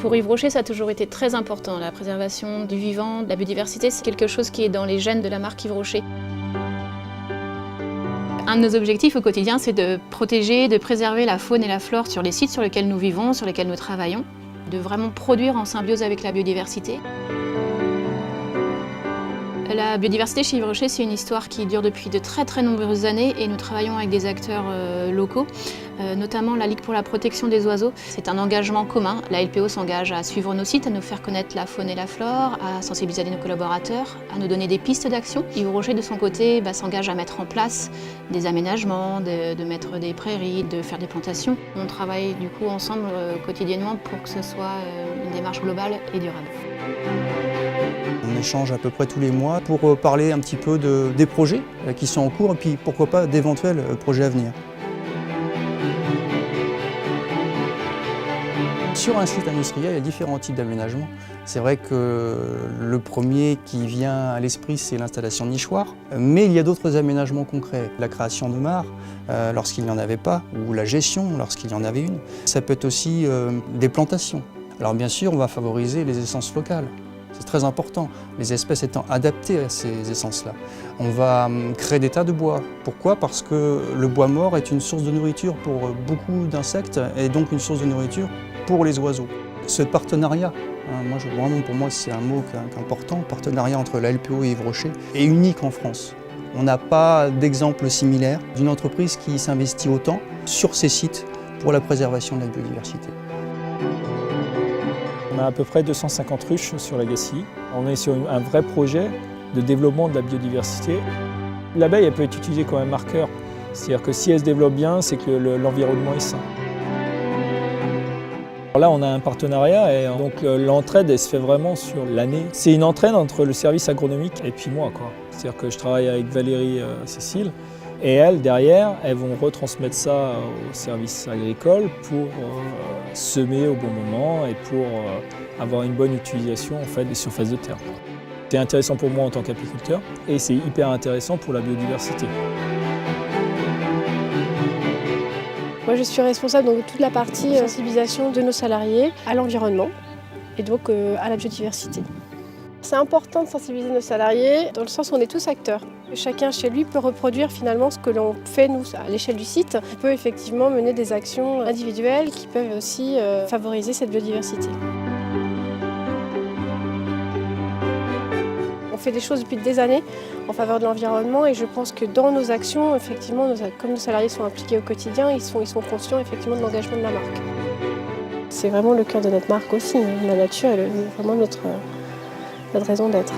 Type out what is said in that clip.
Pour Yves Rocher, ça a toujours été très important. La préservation du vivant, de la biodiversité, c'est quelque chose qui est dans les gènes de la marque Yves Rocher. Un de nos objectifs au quotidien, c'est de protéger, de préserver la faune et la flore sur les sites sur lesquels nous vivons, sur lesquels nous travaillons, de vraiment produire en symbiose avec la biodiversité. La biodiversité chez Yves Rocher, c'est une histoire qui dure depuis de très nombreuses années et nous travaillons avec des acteurs locaux, notamment la Ligue pour la protection des oiseaux. C'est un engagement commun. La LPO s'engage à suivre nos sites, à nous faire connaître la faune et la flore, à sensibiliser nos collaborateurs, à nous donner des pistes d'action. Yves Rocher, de son côté, s'engage à mettre en place des aménagements, de mettre des prairies, de faire des plantations. On travaille du coup ensemble quotidiennement pour que ce soit une démarche globale et durable. On échange à peu près tous les mois pour parler un petit peu des projets qui sont en cours et puis pourquoi pas d'éventuels projets à venir. Sur un site industriel, il y a différents types d'aménagements. C'est vrai que le premier qui vient à l'esprit, c'est l'installation de nichoirs, mais il y a d'autres aménagements concrets. La création de mares, lorsqu'il n'y en avait pas, ou la gestion, lorsqu'il y en avait une. Ça peut être aussi des plantations. Alors bien sûr, on va favoriser les essences locales. C'est très important, les espèces étant adaptées à ces essences-là. On va créer des tas de bois. Pourquoi? Parce que le bois mort est une source de nourriture pour beaucoup d'insectes et donc une source de nourriture pour les oiseaux. Ce partenariat, pour moi c'est un mot qui est important, le partenariat entre la LPO et Yves Rocher est unique en France. On n'a pas d'exemple similaire d'une entreprise qui s'investit autant sur ces sites pour la préservation de la biodiversité. On a à peu près 250 ruches sur l'Agassiz. On est sur un vrai projet de développement de la biodiversité. L'abeille, elle peut être utilisée comme un marqueur. C'est-à-dire que si elle se développe bien, c'est que l'environnement est sain. Alors là, on a un partenariat et donc l'entraide, elle se fait vraiment sur l'année. C'est une entraide entre le service agronomique et puis moi, quoi. C'est-à-dire que je travaille avec Valérie Cécile et elles, derrière, elles vont retransmettre ça au service agricole pour semer au bon moment et pour avoir une bonne utilisation en fait, des surfaces de terre. C'est intéressant pour moi en tant qu'apiculteur et c'est hyper intéressant pour la biodiversité. Moi, je suis responsable de toute la partie sensibilisation de nos salariés à l'environnement et donc à la biodiversité. C'est important de sensibiliser nos salariés dans le sens où on est tous acteurs. Chacun chez lui peut reproduire finalement ce que l'on fait nous à l'échelle du site. On peut effectivement mener des actions individuelles qui peuvent aussi favoriser cette biodiversité. On fait des choses depuis des années en faveur de l'environnement et je pense que dans nos actions, effectivement, comme nos salariés sont impliqués au quotidien, ils sont conscients effectivement de l'engagement de la marque. C'est vraiment le cœur de notre marque aussi. La nature est vraiment notre raison d'être.